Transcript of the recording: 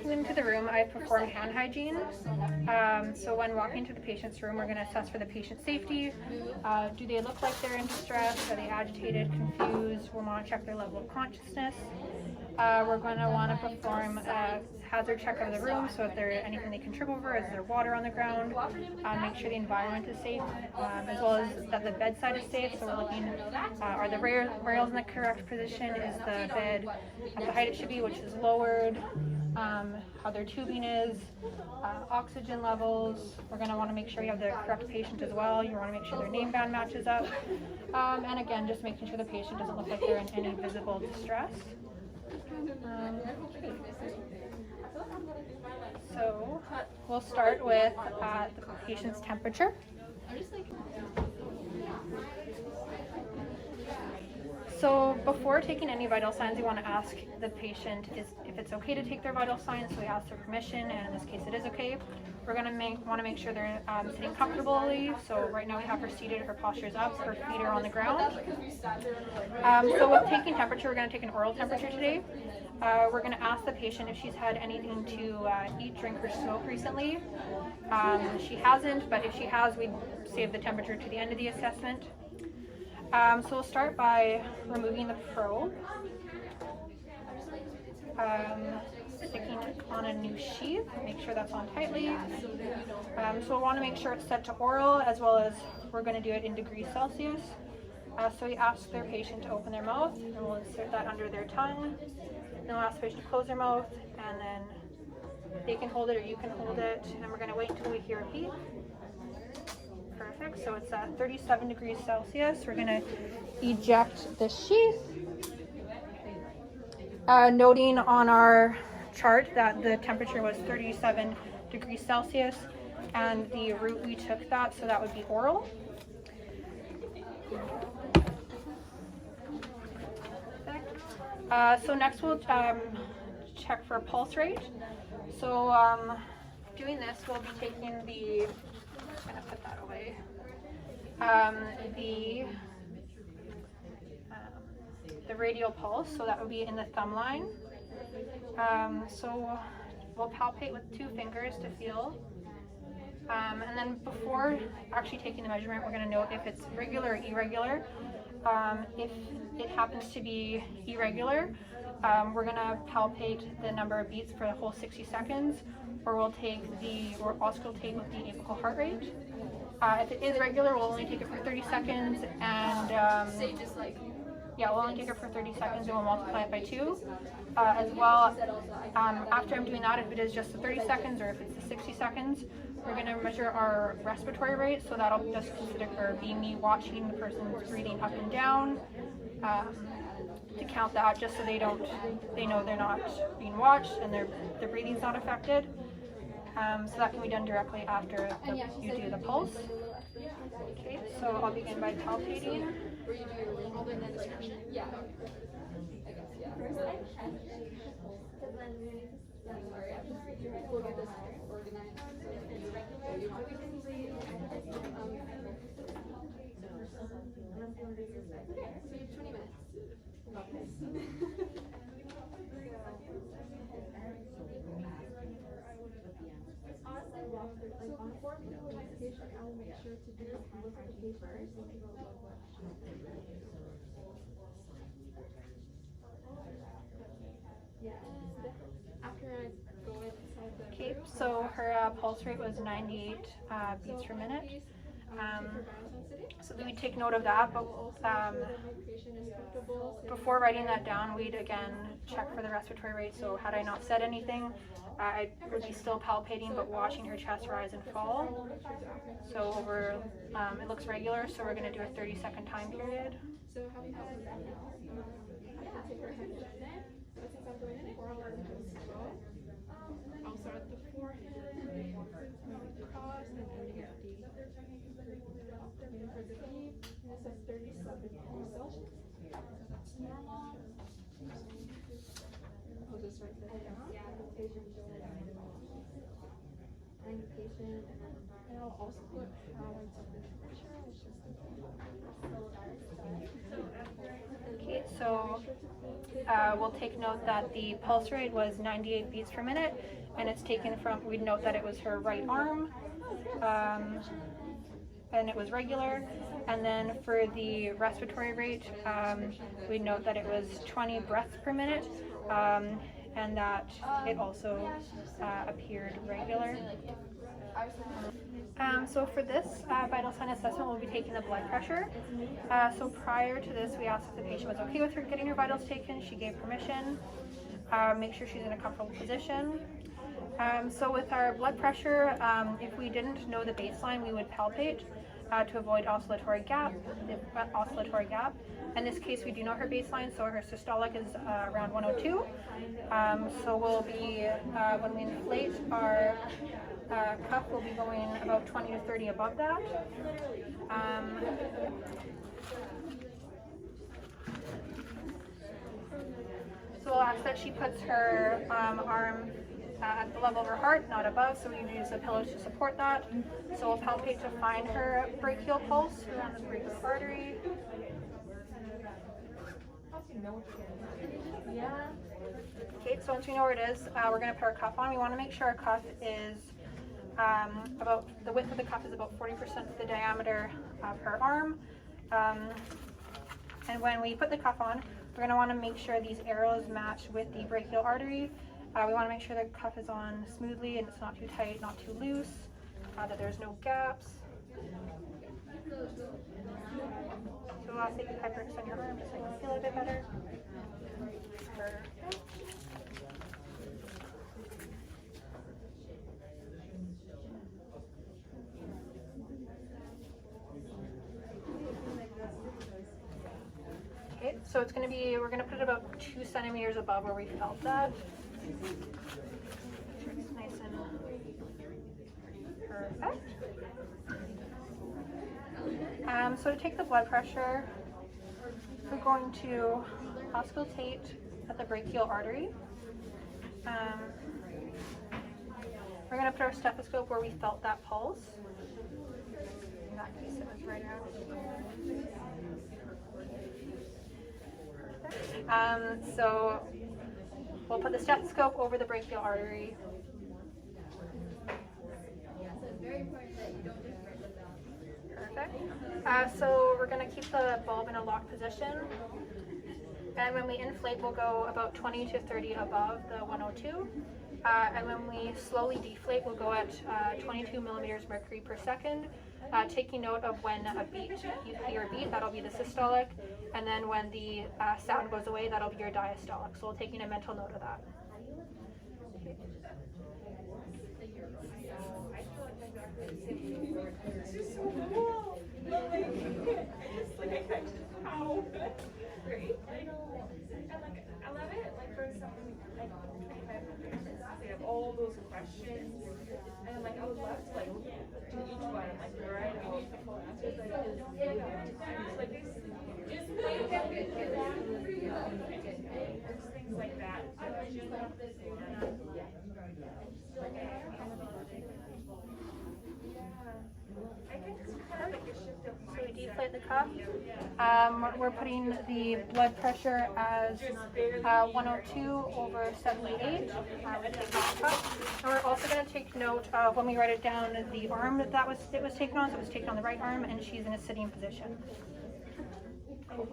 walking them to the room, I perform hand hygiene. So when walking to the patient's room, we're going to assess for the patient's safety. Do they look like they're in distress? Are they agitated, confused? We'll want to check their level of consciousness. We're going to want to perform a hazard check of the room, so if there's anything they can trip over, is there water on the ground, make sure the environment is safe, as well as that the bedside is safe. So we're looking, are the rails in the correct position, is the bed at the height it should be, which is lowered, how their tubing is, oxygen levels. We're going to want to make sure you have the correct patient as well. You want to make sure their name band matches up, and again, just making sure the patient doesn't look like they're in any visible distress. So we'll start with the patient's temperature. So before taking any vital signs, we want to ask the patient if it's okay to take their vital signs. So we ask their permission, and in this case it is okay. We're going to want to make sure they're sitting comfortably. So right now we have her seated, her posture is up, her feet are on the ground. So with taking temperature, we're going to take an oral temperature today. We're going to ask the patient if she's had anything to eat, drink, or smoke recently. She hasn't, but if she has, we'd save the temperature to the end of the assessment. So we'll start by removing the probe, sticking it on a new sheath, make sure that's on tightly. So we'll want to make sure it's set to oral, as well as we're going to do it in degrees Celsius. So we ask their patient to open their mouth, and we'll insert that under their tongue. Then we'll ask the patient to close their mouth, and then they can hold it or you can hold it, and we're going to wait until we hear a beep. Perfect, so it's at 37 degrees Celsius. We're going to eject the sheath. Noting on our chart that the temperature was 37 degrees Celsius, and the route we took that, so that would be oral. So next we'll check for pulse rate. So doing this, we'll be taking the, I'm going to put that away, the radial pulse, so that would be in the thumb line. So we'll palpate with 2 fingers to feel. And then before actually taking the measurement, we're going to note if it's regular or irregular. If it happens to be irregular, we're going to palpate the number of beats for the whole 60 seconds, or we'll auscultate with the apical heart rate. If it is regular, we'll only take it for 30 seconds, and we'll only take it for 30 seconds, and we'll multiply it by 2. As well, after I'm doing that, if it is just the 30 seconds or if it's the 60 seconds, we're going to measure our respiratory rate. So that'll just be me watching the person's breathing up and down, to count that, just so they know they're not being watched and their breathing's not affected. So that can be done directly after you do the pulse. Okay, so I'll begin by palpating. So before we go with the patient, I will make sure to do this hand hygiene first. Yeah. After I go inside the Okay, so her pulse rate was 98 beats per minute. So we take note of that, but before writing that down, we'd again check for the respiratory rate. So had I not said anything, I would be still palpating, but watching her chest rise and fall. So over, it looks regular, so we're going to do a 30-second time period. So have you had take her head down? But since I'm doing it forward, I'll start at the forehead, cross, and ending at the and for the beep. This is 37 degrees Celsius. That's normal. I'll just write that down. And the patient, and I'll I'll also put temperature. It's just Okay, so we'll take note that the pulse rate was 98 beats per minute, and it's taken from, we'd note that it was her right arm, and it was regular. And then for the respiratory rate, we'd note that it was 20 breaths per minute, and that it also appeared regular. So for this vital sign assessment, we'll be taking the blood pressure. So prior to this, we asked if the patient was okay with her getting her vitals taken. She gave permission. Make sure she's in a comfortable position. So with our blood pressure, if we didn't know the baseline, we would palpate to avoid oscillatory gap. In this case, we do know her baseline, so her systolic is around 102. So we'll be, when we inflate our cuff, will be going about 20 to 30 above that. So we'll ask that she puts her arm at the level of her heart, not above, so we use the pillows to support that. So we'll palpate to find her brachial pulse around the brachial artery. Okay, so once we know where it is, we're going to put our cuff on. We want to make sure our cuff is about, the width of the cuff is about 40% of the diameter of her arm. And when we put the cuff on, we're going to want to make sure these arrows match with the brachial artery. We want to make sure the cuff is on smoothly and it's not too tight, not too loose, that there's no gaps. So I'll take the hyperextend your arm just so you can feel it a bit better. Perfect. Okay, so it's going to be, we're going to put it about 2 centimeters above where we felt that. Make sure it's nice and perfect. So to take the blood pressure, we're going to auscultate at the brachial artery. We're going to put our stethoscope where we felt that pulse. In that case, it was right around. So we'll put the stethoscope over the brachial artery. Perfect. So we're going to keep the bulb in a locked position. And when we inflate, we'll go about 20 to 30 above the 102. And when we slowly deflate, we'll go at 22 millimeters mercury per second. Taking note of when you hear a beat, that'll be the systolic. And then when the sound goes away, that'll be your diastolic. So we're taking a mental note of that. This is so cool. How great. I love it. Like for something they have all those questions, and I would love to do each one. Right? I need the full answers. Things like that. So we deflate the cuff. We're putting the blood pressure as 102 over 78. We take off the cuff. And we're also going to take note of when we write it down the arm that it was taken on. So it was taken on the right arm, and she's in a sitting position. Cool.